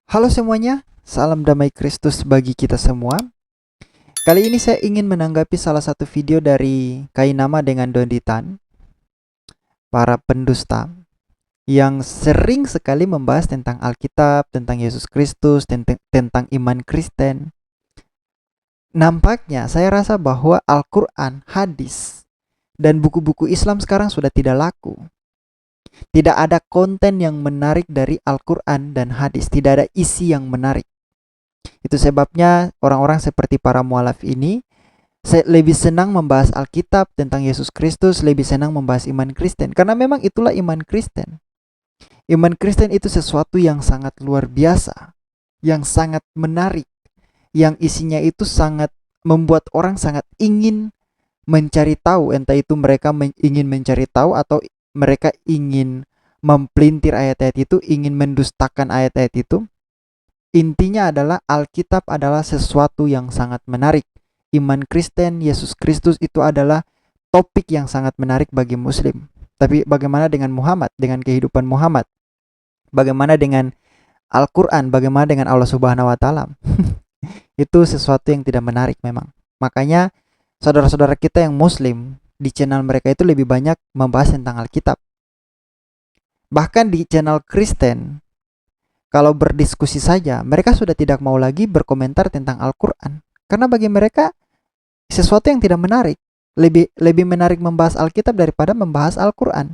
Halo semuanya, salam damai Kristus bagi kita semua. Kali ini saya ingin menanggapi salah satu video dari Kainama dengan Donditan, para pendusta yang sering sekali membahas tentang Alkitab, tentang Yesus Kristus, tentang iman Kristen. Nampaknya saya rasa bahwa Al-Quran, hadis, dan buku-buku Islam sekarang sudah tidak laku. Tidak ada konten yang menarik dari Al-Quran dan hadis, tidak ada isi yang menarik. Itu sebabnya orang-orang seperti para mualaf ini lebih senang membahas Alkitab tentang Yesus Kristus, lebih senang membahas iman Kristen. Karena memang itulah iman Kristen. Iman Kristen itu sesuatu yang sangat luar biasa, yang sangat menarik, yang isinya itu sangat membuat orang sangat ingin mencari tahu. Entah itu mereka ingin mencari tahu atau mereka ingin mempelintir ayat-ayat itu, ingin mendustakan ayat-ayat itu. Intinya adalah Alkitab adalah sesuatu yang sangat menarik. Iman Kristen, Yesus Kristus itu adalah topik yang sangat menarik bagi Muslim. Tapi bagaimana dengan Muhammad, dengan kehidupan Muhammad? Bagaimana dengan Al-Quran? Bagaimana dengan Allah Subhanahu wa Ta'ala? Itu sesuatu yang tidak menarik memang. Makanya saudara-saudara kita yang Muslim di channel mereka itu lebih banyak membahas tentang Alkitab. Bahkan di channel Kristen, kalau berdiskusi saja, mereka sudah tidak mau lagi berkomentar tentang Al-Quran. Karena bagi mereka, sesuatu yang tidak menarik. Lebih menarik membahas Alkitab daripada membahas Al-Quran.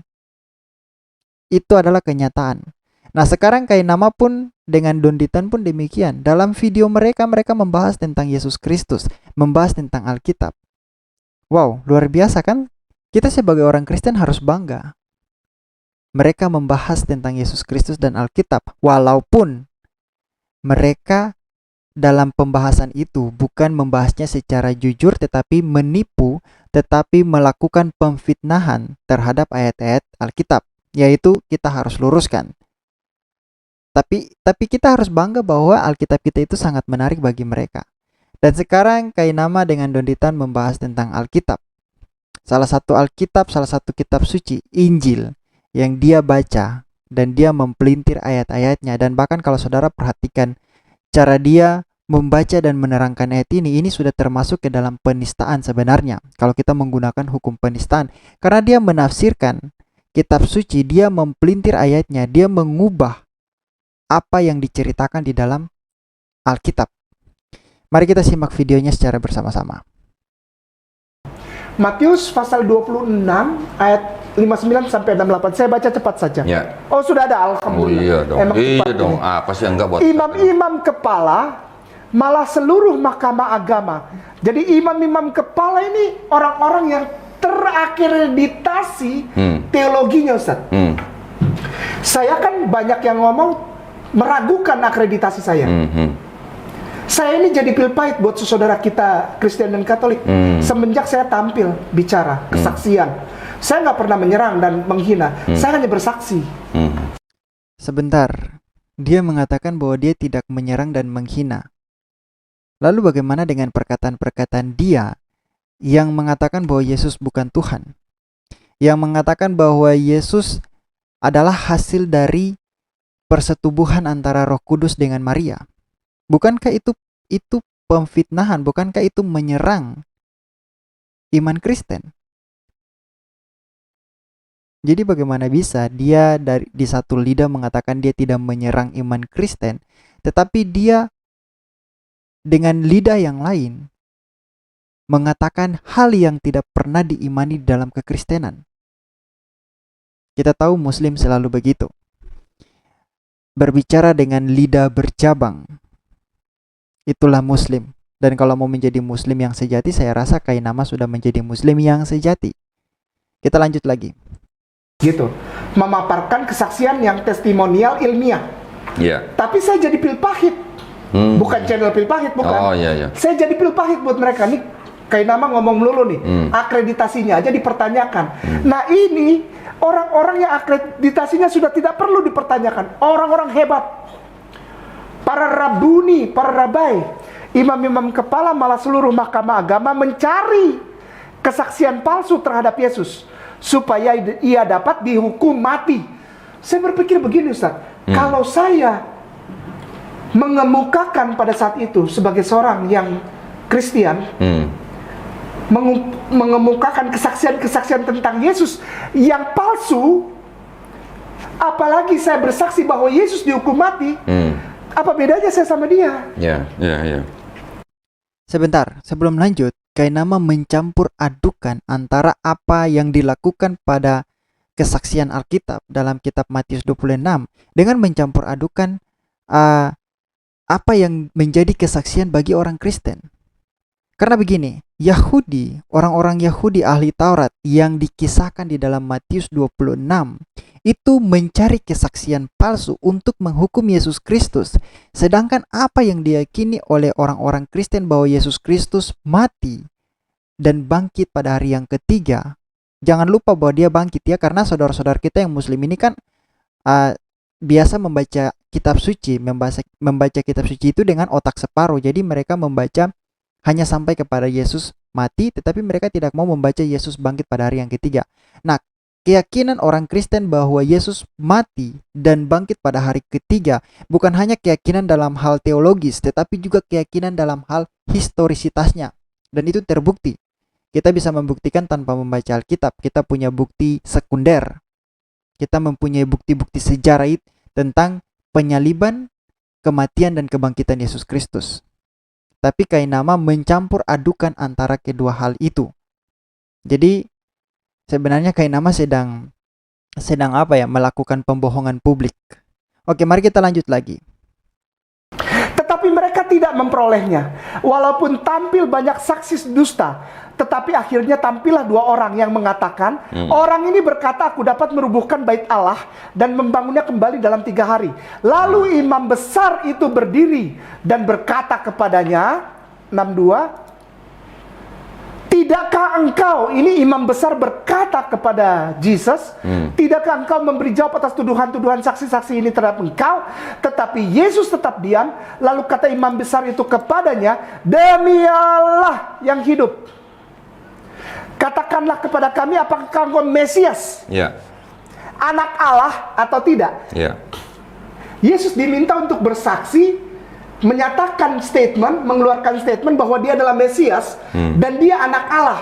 Itu adalah kenyataan. Nah sekarang Kainama pun dengan Donditan pun demikian. Dalam video mereka membahas tentang Yesus Kristus. Membahas tentang Alkitab. Wow, luar biasa kan? Kita sebagai orang Kristen harus bangga. Mereka membahas tentang Yesus Kristus dan Alkitab, walaupun mereka dalam pembahasan itu bukan membahasnya secara jujur tetapi menipu, tetapi melakukan pemfitnahan terhadap ayat-ayat Alkitab, yaitu kita harus luruskan. Tapi kita harus bangga bahwa Alkitab kita itu sangat menarik bagi mereka. Dan sekarang Kainama dengan Donditan membahas tentang Alkitab. Salah satu Alkitab, salah satu kitab suci, Injil, yang dia baca dan dia mempelintir ayat-ayatnya. Dan bahkan kalau saudara perhatikan cara dia membaca dan menerangkan ayat ini sudah termasuk ke dalam penistaan sebenarnya. Kalau kita menggunakan hukum penistaan, karena dia menafsirkan kitab suci, dia mempelintir ayatnya, dia mengubah apa yang diceritakan di dalam Alkitab. Mari kita simak videonya secara bersama-sama. Matius pasal 26 ayat 59 sampai 68. Saya baca cepat saja. Ya. Oh, sudah ada, alhamdulillah. Oh iya dong. Emang Iya cepat dong. ini. Apa sih enggak buat Imam-imam kepala malah seluruh mahkamah agama. Jadi imam-imam kepala ini orang-orang yang terakreditasi teologinya, Ustaz. Saya kan banyak yang ngomong meragukan akreditasi saya. Saya ini jadi pil pahit buat saudara kita Kristen dan Katolik. Semenjak saya tampil bicara kesaksian, saya nggak pernah menyerang dan menghina. Saya hanya bersaksi. Sebentar, dia mengatakan bahwa dia tidak menyerang dan menghina. Lalu bagaimana dengan perkataan-perkataan dia yang mengatakan bahwa Yesus bukan Tuhan? Yang mengatakan bahwa Yesus adalah hasil dari persetubuhan antara Roh Kudus dengan Maria. Bukankah itu pemfitnahan? Bukankah itu menyerang iman Kristen? Jadi bagaimana bisa dia di satu lidah mengatakan dia tidak menyerang iman Kristen, tetapi dia dengan lidah yang lain mengatakan hal yang tidak pernah diimani dalam kekristenan? Kita tahu Muslim selalu begitu. Berbicara dengan lidah bercabang. Itulah Muslim. Dan kalau mau menjadi Muslim yang sejati, saya rasa Kainama sudah menjadi Muslim yang sejati. Kita lanjut lagi. Gitu. Memaparkan kesaksian yang testimonial ilmiah. Iya. Tapi saya jadi pil pahit. Bukan channel pil pahit, bukan. Oh iya. Saya jadi pil pahit buat mereka nih. Kainama ngomong melulu nih. Akreditasinya aja dipertanyakan. Nah ini orang-orang yang akreditasinya sudah tidak perlu dipertanyakan. Orang-orang hebat. Para rabuni, para rabai, imam-imam kepala malah seluruh mahkamah agama mencari kesaksian palsu terhadap Yesus supaya ia dapat dihukum mati. Saya berpikir begini, Ustaz, kalau saya mengemukakan pada saat itu sebagai seorang yang Kristen, mengemukakan kesaksian-kesaksian tentang Yesus yang palsu, apalagi saya bersaksi bahwa Yesus dihukum mati, apa bedanya saya sama dia? Ya. Sebentar, sebelum lanjut, Kainama mencampur adukan antara apa yang dilakukan pada kesaksian Alkitab dalam kitab Matius 26 dengan mencampur adukan apa yang menjadi kesaksian bagi orang Kristen. Karena begini, orang-orang Yahudi ahli Taurat yang dikisahkan di dalam Matius 26 itu mencari kesaksian palsu untuk menghukum Yesus Kristus. Sedangkan apa yang diyakini oleh orang-orang Kristen bahwa Yesus Kristus mati dan bangkit pada hari yang ketiga. Jangan lupa bahwa dia bangkit ya, karena saudara-saudara kita yang muslim ini kan biasa membaca kitab suci, membaca kitab suci itu dengan otak separuh. Jadi mereka membaca hanya sampai kepada Yesus mati, tetapi mereka tidak mau membaca Yesus bangkit pada hari yang ketiga. Nah, keyakinan orang Kristen bahwa Yesus mati dan bangkit pada hari ketiga bukan hanya keyakinan dalam hal teologis, tetapi juga keyakinan dalam hal historisitasnya. Dan itu terbukti. Kita bisa membuktikan tanpa membaca Alkitab. Kita punya bukti sekunder. Kita mempunyai bukti-bukti sejarah tentang penyaliban, kematian, dan kebangkitan Yesus Kristus. Tapi Kainama mencampur adukan antara kedua hal itu. Jadi sebenarnya Kainama sedang melakukan pembohongan publik. Oke, mari kita lanjut lagi. Tetapi mereka tidak memperolehnya. Walaupun tampil banyak saksi dusta, tetapi akhirnya tampillah dua orang yang mengatakan, orang ini berkata, aku dapat merubuhkan bait Allah dan membangunnya kembali dalam 3 hari. Lalu imam besar itu berdiri dan berkata kepadanya, 62, tidakkah engkau, ini imam besar berkata kepada Yesus, tidakkah engkau memberi jawab atas tuduhan-tuduhan saksi-saksi ini terhadap engkau? Tetapi Yesus tetap diam. Lalu kata imam besar itu kepadanya, demi Allah yang hidup, katakanlah kepada kami, apakah engkau Mesias, anak Allah atau tidak? Yesus diminta untuk bersaksi, menyatakan statement, mengeluarkan statement bahwa dia adalah Mesias dan dia anak Allah.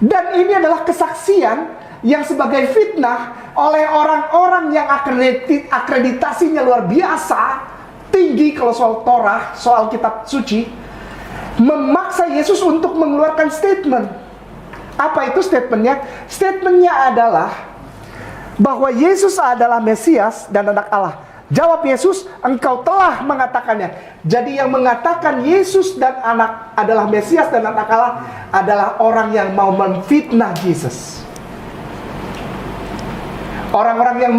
Dan ini adalah kesaksian yang sebagai fitnah oleh orang-orang yang akreditasinya luar biasa tinggi kalau soal Torah, soal kitab suci, memaksa Yesus untuk mengeluarkan statement. Apa itu statementnya? Statementnya adalah bahwa Yesus adalah Mesias dan anak Allah. Jawab Yesus, engkau telah mengatakannya. Jadi yang mengatakan Yesus dan anak adalah Mesias dan anak Allah adalah orang yang mau memfitnah Yesus. Orang-orang yang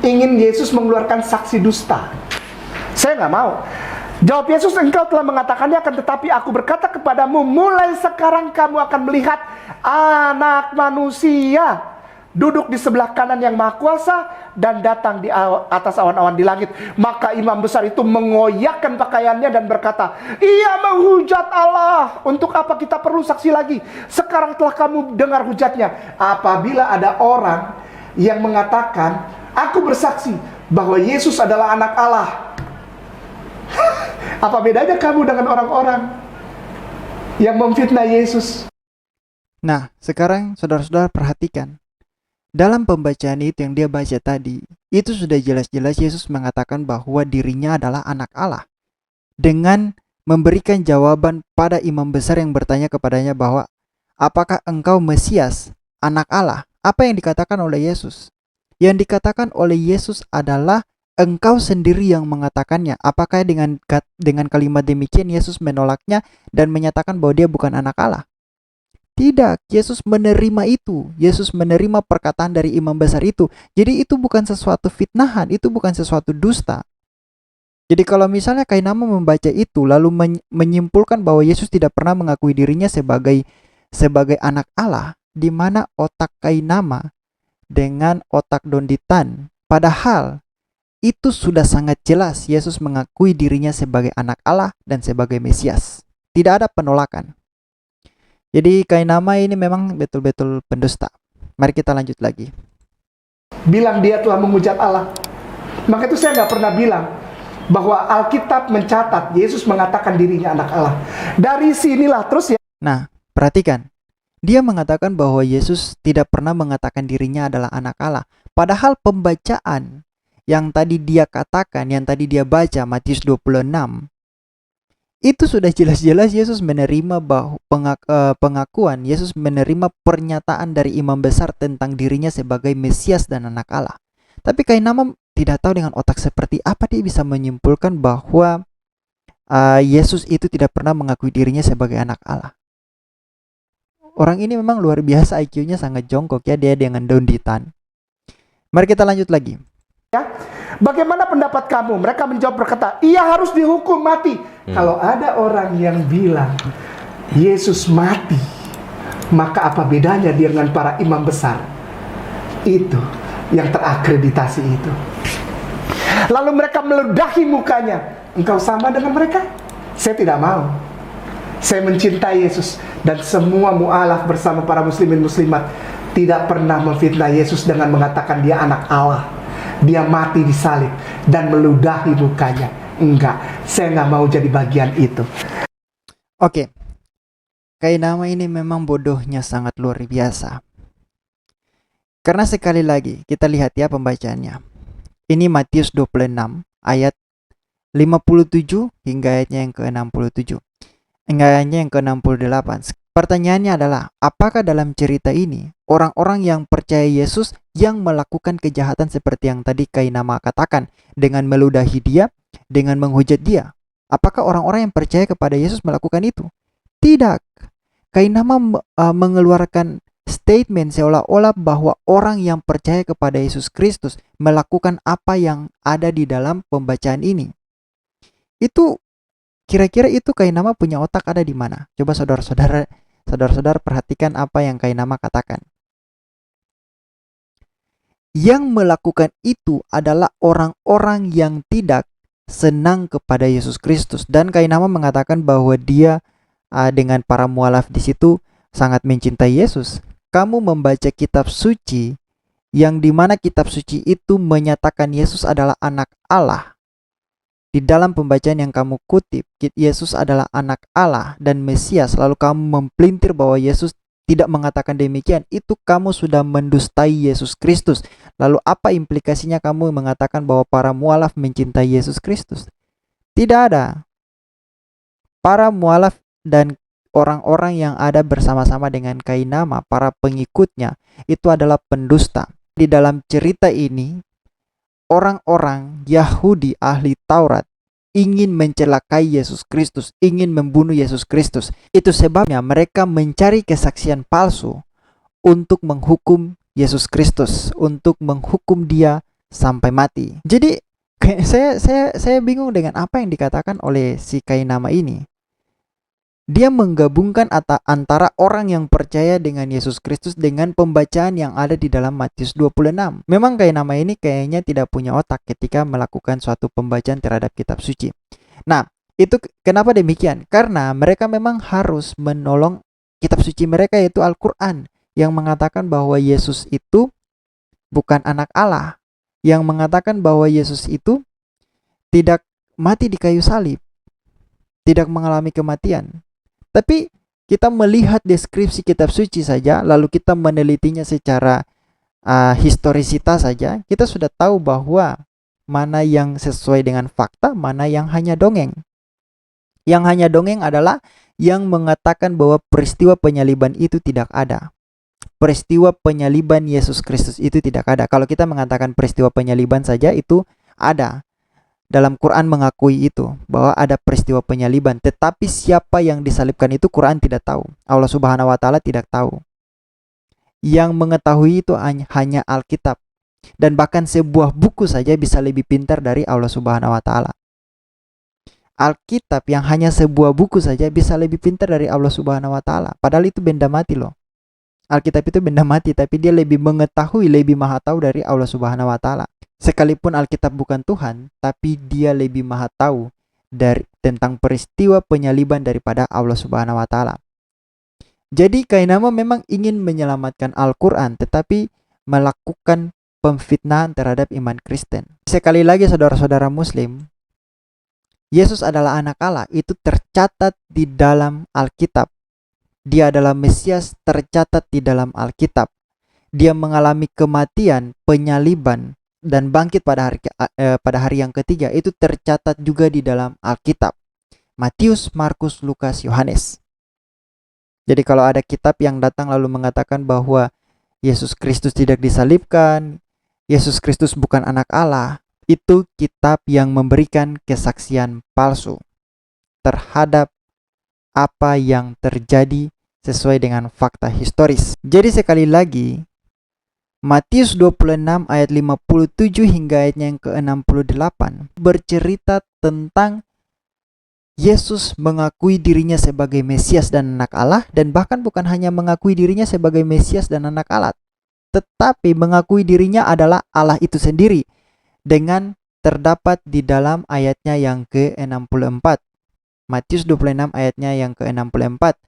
ingin Yesus mengeluarkan saksi dusta. Saya nggak mau. Jawab Yesus, engkau telah mengatakannya, akan tetapi aku berkata kepadamu, mulai sekarang kamu akan melihat Anak Manusia duduk di sebelah kanan yang Maha Kuasa dan datang di atas awan-awan di langit. Maka imam besar itu mengoyakkan pakaiannya dan berkata, ia menghujat Allah. Untuk apa kita perlu saksi lagi? Sekarang telah kamu dengar hujatnya. Apabila ada orang yang mengatakan, aku bersaksi bahwa Yesus adalah anak Allah. Apa bedanya kamu dengan orang-orang yang memfitnah Yesus? Nah, sekarang saudara-saudara perhatikan. Dalam pembacaan itu yang dia baca tadi, itu sudah jelas-jelas Yesus mengatakan bahwa dirinya adalah anak Allah. Dengan memberikan jawaban pada imam besar yang bertanya kepadanya bahwa, apakah engkau Mesias, anak Allah? Apa yang dikatakan oleh Yesus? Yang dikatakan oleh Yesus adalah engkau sendiri yang mengatakannya. Apakah dengan kalimat demikian Yesus menolaknya dan menyatakan bahwa dia bukan anak Allah? Tidak, Yesus menerima itu. Yesus menerima perkataan dari imam besar itu. Jadi itu bukan sesuatu fitnahan, itu bukan sesuatu dusta. Jadi kalau misalnya Kainama membaca itu lalu menyimpulkan bahwa Yesus tidak pernah mengakui dirinya sebagai anak Allah, di mana otak Kainama dengan otak Donditan, padahal itu sudah sangat jelas Yesus mengakui dirinya sebagai anak Allah dan sebagai Mesias. Tidak ada penolakan. Jadi Kainama ini memang betul-betul pendusta. Mari kita lanjut lagi. Bilang dia telah menghujat Allah. Maka itu saya nggak pernah bilang bahwa Alkitab mencatat Yesus mengatakan dirinya anak Allah. Dari sinilah terus ya. Nah, perhatikan. Dia mengatakan bahwa Yesus tidak pernah mengatakan dirinya adalah anak Allah. Padahal pembacaan yang tadi dia katakan, yang tadi dia baca Matius 26, itu sudah jelas-jelas Yesus menerima pengakuan, Yesus menerima pernyataan dari imam besar tentang dirinya sebagai Mesias dan anak Allah. Tapi Kainama tidak tahu dengan otak seperti apa dia bisa menyimpulkan bahwa Yesus itu tidak pernah mengakui dirinya sebagai anak Allah. Orang ini memang luar biasa, IQ-nya sangat jongkok ya, dia dengan daun ditan. Mari kita lanjut lagi. Ya. Bagaimana pendapat kamu? Mereka menjawab berkata, ia harus dihukum mati. Kalau ada orang yang bilang Yesus mati, maka apa bedanya dia dengan para imam besar? Itu yang terakreditasi itu. Lalu mereka meludahi mukanya. Engkau sama dengan mereka? Saya tidak mau. Saya mencintai Yesus. Dan semua mu'alaf bersama para muslimin muslimat tidak pernah memfitnah Yesus dengan mengatakan dia anak Allah. Dia mati di salib dan meludahi mukanya. Enggak, saya nggak mau jadi bagian itu. Oke, Kainama ini memang bodohnya sangat luar biasa. Karena sekali lagi kita lihat ya pembacaannya. Ini Matius 26 ayat 57 hingga ayatnya yang ke-67. Hingga ayatnya yang ke-68. Pertanyaannya adalah, apakah dalam cerita ini orang-orang yang percaya Yesus yang melakukan kejahatan seperti yang tadi Kainama katakan dengan meludahi dia, dengan menghujat dia? Apakah orang-orang yang percaya kepada Yesus melakukan itu? Tidak. Kainama mengeluarkan statement seolah-olah bahwa orang yang percaya kepada Yesus Kristus melakukan apa yang ada di dalam pembacaan ini. Itu kira-kira itu Kainama punya otak ada di mana? Coba saudara-saudara perhatikan apa yang Kainama katakan. Yang melakukan itu adalah orang-orang yang tidak senang kepada Yesus Kristus, dan Kainama mengatakan bahwa dia dengan para mualaf di situ sangat mencintai Yesus. Kamu membaca kitab suci yang dimana kitab suci itu menyatakan Yesus adalah anak Allah. Di dalam pembacaan yang kamu kutip, Yesus adalah anak Allah dan Mesias, lalu kamu mempelintir bahwa Yesus tidak mengatakan demikian, itu kamu sudah mendustai Yesus Kristus. Lalu apa implikasinya kamu mengatakan bahwa para mualaf mencintai Yesus Kristus? Tidak ada. Para mualaf dan orang-orang yang ada bersama-sama dengan Kainama, para pengikutnya, itu adalah pendusta. Di dalam cerita ini, orang-orang Yahudi ahli Taurat ingin mencelakai Yesus Kristus, ingin membunuh Yesus Kristus. Itu sebabnya mereka mencari kesaksian palsu untuk menghukum Yesus Kristus, untuk menghukum dia sampai mati. Jadi saya bingung dengan apa yang dikatakan oleh si Kainama ini. Dia menggabungkan antara orang yang percaya dengan Yesus Kristus dengan pembacaan yang ada di dalam Matius 26. Memang Kainama ini kayaknya tidak punya otak ketika melakukan suatu pembacaan terhadap kitab suci. Nah, itu kenapa demikian? Karena mereka memang harus menolong kitab suci mereka, yaitu Al-Quran, yang mengatakan bahwa Yesus itu bukan anak Allah, yang mengatakan bahwa Yesus itu tidak mati di kayu salib, tidak mengalami kematian. Tapi kita melihat deskripsi kitab suci saja, lalu kita menelitinya secara historisitas saja, kita sudah tahu bahwa mana yang sesuai dengan fakta, mana yang hanya dongeng. Yang hanya dongeng adalah yang mengatakan bahwa peristiwa penyaliban itu tidak ada. Peristiwa penyaliban Yesus Kristus itu tidak ada. Kalau kita mengatakan peristiwa penyaliban saja, itu ada. Dalam Quran mengakui itu, bahwa ada peristiwa penyaliban. Tetapi siapa yang disalibkan itu Quran tidak tahu. Allah Subhanahu wa Ta'ala tidak tahu. Yang mengetahui itu hanya Alkitab. Dan bahkan sebuah buku saja bisa lebih pintar dari Allah Subhanahu wa Ta'ala. Alkitab yang hanya sebuah buku saja bisa lebih pintar dari Allah Subhanahu wa Ta'ala. Padahal itu benda mati loh. Alkitab itu benda mati, tapi dia lebih mengetahui, lebih maha tahu dari Allah Subhanahu wa Ta'ala. Sekalipun Alkitab bukan Tuhan, tapi dia lebih maha tahu tentang peristiwa penyaliban daripada Allah Subhanahu wa Ta'ala. Jadi Kainama memang ingin menyelamatkan Al-Quran, tetapi melakukan pemfitnahan terhadap iman Kristen. Sekali lagi saudara-saudara Muslim, Yesus adalah anak Allah, itu tercatat di dalam Alkitab. Dia adalah Mesias, tercatat di dalam Alkitab. Dia mengalami kematian, penyaliban, dan bangkit pada hari yang ketiga, itu tercatat juga di dalam Alkitab. Matius, Markus, Lukas, Yohanes. Jadi kalau ada kitab yang datang lalu mengatakan bahwa Yesus Kristus tidak disalibkan, Yesus Kristus bukan anak Allah, itu kitab yang memberikan kesaksian palsu terhadap apa yang terjadi sesuai dengan fakta historis. Jadi sekali lagi, Matius 26 ayat 57 hingga ayatnya yang ke-68 bercerita tentang Yesus mengakui dirinya sebagai Mesias dan anak Allah, dan bahkan bukan hanya mengakui dirinya sebagai Mesias dan anak Allah, tetapi mengakui dirinya adalah Allah itu sendiri, dengan terdapat di dalam ayatnya yang ke-64. Matius 26 ayatnya yang ke-64.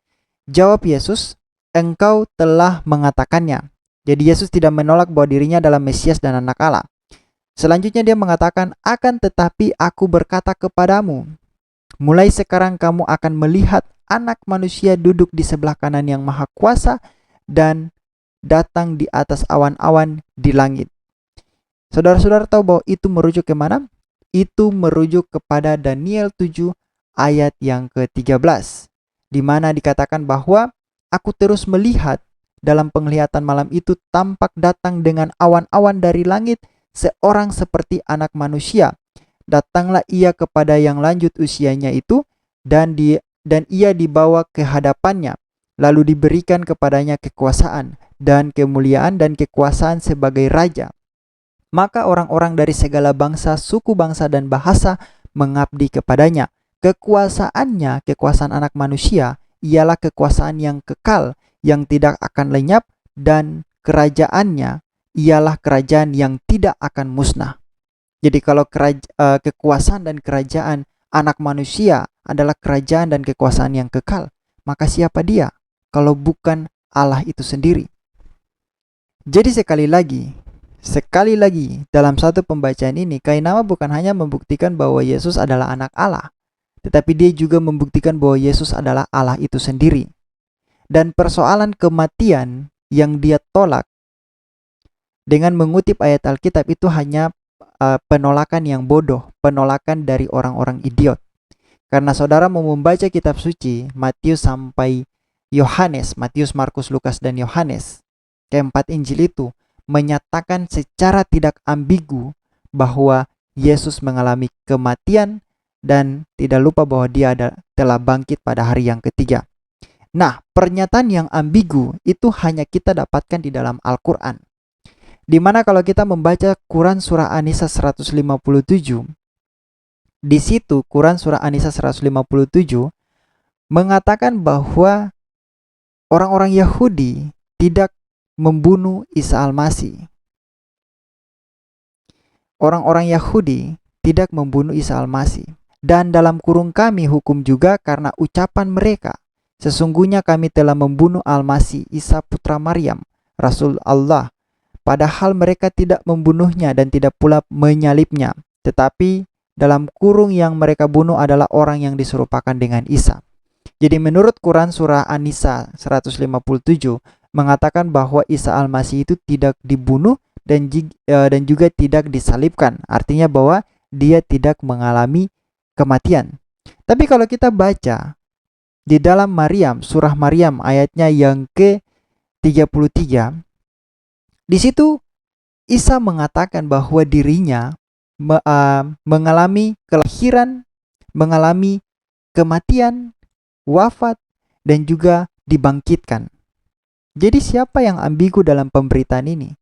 Jawab Yesus, "Engkau telah mengatakannya." Jadi Yesus tidak menolak bahwa dirinya adalah Mesias dan anak Allah. Selanjutnya dia mengatakan, "Akan tetapi aku berkata kepadamu, mulai sekarang kamu akan melihat Anak Manusia duduk di sebelah kanan yang Maha Kuasa dan datang di atas awan-awan di langit." Saudara-saudara tahu bahwa itu merujuk ke mana? Itu merujuk kepada Daniel 7 ayat yang ke-13, di mana dikatakan bahwa aku terus melihat dalam penglihatan malam itu tampak datang dengan awan-awan dari langit seorang seperti Anak Manusia. Datanglah ia kepada yang lanjut usianya itu, dan ia dibawa ke hadapannya, lalu diberikan kepadanya kekuasaan dan kemuliaan dan kekuasaan sebagai raja. Maka orang-orang dari segala bangsa, suku bangsa, dan bahasa mengabdi kepadanya. Kekuasaannya, kekuasaan Anak Manusia, ialah kekuasaan yang kekal, yang tidak akan lenyap, dan kerajaannya ialah kerajaan yang tidak akan musnah. Jadi kalau kekuasaan dan kerajaan Anak Manusia adalah kerajaan dan kekuasaan yang kekal, maka siapa dia kalau bukan Allah itu sendiri? Jadi sekali lagi dalam satu pembacaan ini, Kainama bukan hanya membuktikan bahwa Yesus adalah anak Allah, tetapi dia juga membuktikan bahwa Yesus adalah Allah itu sendiri. Dan persoalan kematian yang dia tolak dengan mengutip ayat Alkitab itu hanya penolakan yang bodoh, penolakan dari orang-orang idiot. Karena saudara mau membaca kitab suci, Matius sampai Yohanes, Matius, Markus, Lukas, dan Yohanes, keempat Injil itu menyatakan secara tidak ambigu bahwa Yesus mengalami kematian dan tidak lupa bahwa dia telah bangkit pada hari yang ketiga. Nah, pernyataan yang ambigu itu hanya kita dapatkan di dalam Al-Quran. Dimana kalau kita membaca Quran Surah An-Nisa 157, di situ Quran Surah An-Nisa 157 mengatakan bahwa orang-orang Yahudi tidak membunuh Isa Al-Masih. Orang-orang Yahudi tidak membunuh Isa Al-Masih. Dan dalam kurung kami hukum juga karena ucapan mereka, sesungguhnya kami telah membunuh Al-Masih, Isa putra Maryam, Rasul Allah. Padahal mereka tidak membunuhnya dan tidak pula menyalibnya. Tetapi dalam kurung yang mereka bunuh adalah orang yang diserupakan dengan Isa. Jadi menurut Quran Surah An-Nisa 157 mengatakan bahwa Isa Al-Masih itu tidak dibunuh dan juga tidak disalibkan. Artinya bahwa dia tidak mengalami kematian. Tapi kalau kita baca di dalam Surah Maryam ayatnya yang ke-33, di situ Isa mengatakan bahwa dirinya mengalami kelahiran, mengalami kematian, wafat, dan juga dibangkitkan. Jadi siapa yang ambigu dalam pemberitaan ini?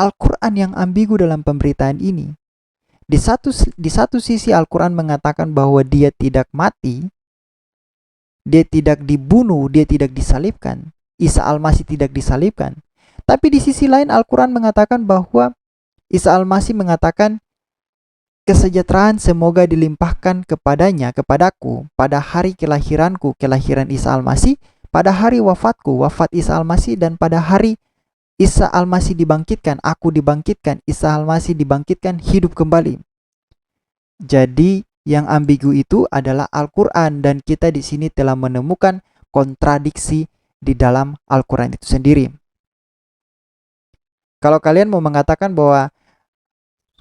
Al-Quran yang ambigu dalam pemberitaan ini. Di satu sisi Al-Quran mengatakan bahwa dia tidak mati, dia tidak dibunuh, dia tidak disalibkan. Isa Al-Masih tidak disalibkan. Tapi di sisi lain Al-Quran mengatakan bahwa Isa Al-Masih mengatakan, kesejahteraan semoga dilimpahkan kepadaku pada hari kelahiranku, kelahiran Isa Al-Masih, pada hari wafatku, wafat Isa Al-Masih, dan pada hari Isa Al-Masih dibangkitkan, aku dibangkitkan, Isa Al-Masih dibangkitkan, hidup kembali. Jadi Yang ambigu itu adalah Al-Quran, dan kita di sini telah menemukan kontradiksi di dalam Al-Quran itu sendiri. Kalau kalian mau mengatakan bahwa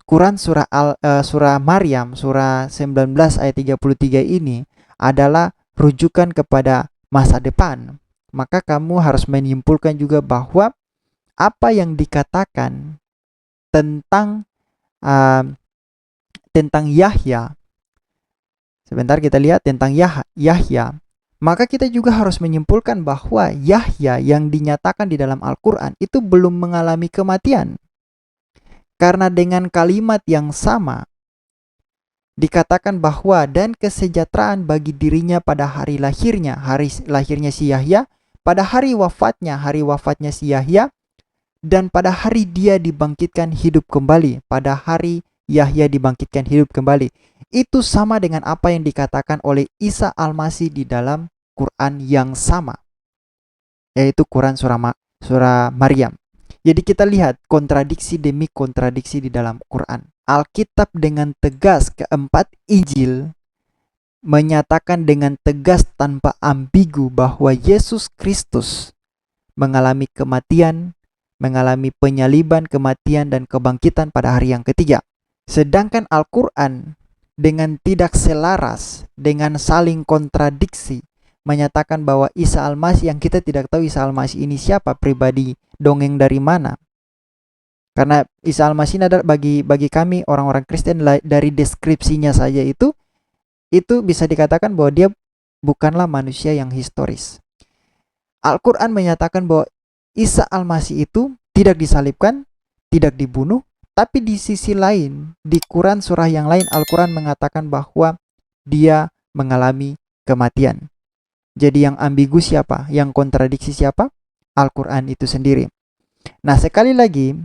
Quran surah Maryam, surah 19 ayat 33 ini adalah rujukan kepada masa depan, maka kamu harus menyimpulkan juga bahwa apa yang dikatakan tentang Yahya, sebentar kita lihat tentang Yahya, maka kita juga harus menyimpulkan bahwa Yahya yang dinyatakan di dalam Al-Quran itu belum mengalami kematian. Karena dengan kalimat yang sama dikatakan bahwa dan kesejahteraan bagi dirinya pada hari lahirnya si Yahya, pada hari wafatnya si Yahya, dan pada hari dia dibangkitkan hidup kembali, pada hari Yahya dibangkitkan hidup kembali. Itu sama dengan apa yang dikatakan oleh Isa Al-Masih di dalam Quran yang sama, yaitu Quran surah Maryam. Jadi kita lihat kontradiksi demi kontradiksi di dalam Quran. Alkitab dengan tegas, keempat Injil menyatakan dengan tegas tanpa ambigu bahwa Yesus Kristus mengalami kematian, mengalami penyaliban, kematian, dan kebangkitan pada hari yang ketiga. Sedangkan Al-Quran dengan tidak selaras, dengan saling kontradiksi, menyatakan bahwa Isa Al-Masih yang kita tidak tahu Isa Al-Masih ini siapa, pribadi dongeng dari mana. Karena Isa Al-Masih adalah bagi kami orang-orang Kristen, dari deskripsinya saja itu bisa dikatakan bahwa dia bukanlah manusia yang historis. Al-Quran menyatakan bahwa Isa Al-Masih itu tidak disalibkan, tidak dibunuh, tapi di sisi lain, di Quran surah yang lain, Al-Quran mengatakan bahwa dia mengalami kematian. Jadi yang ambigu siapa? Yang kontradiksi siapa? Al-Quran itu sendiri. Nah, sekali lagi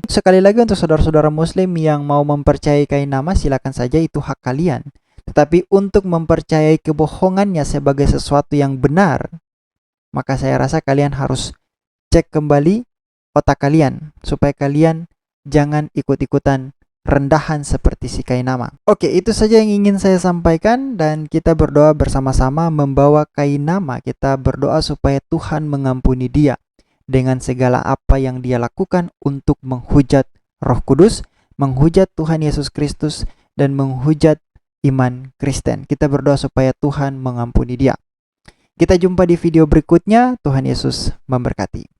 untuk saudara-saudara muslim yang mau mempercayai kainama, silakan saja, itu hak kalian. Tetapi untuk mempercayai kebohongannya sebagai sesuatu yang benar, maka saya rasa kalian harus cek kembali otak kalian, supaya kalian jangan ikut-ikutan rendahan seperti si Kainama. Oke, itu saja yang ingin saya sampaikan, dan kita berdoa bersama-sama membawa Kainama. Kita berdoa supaya Tuhan mengampuni dia dengan segala apa yang dia lakukan untuk menghujat Roh Kudus, menghujat Tuhan Yesus Kristus, dan menghujat iman Kristen. Kita berdoa supaya Tuhan mengampuni dia. Kita jumpa di video berikutnya. Tuhan Yesus memberkati.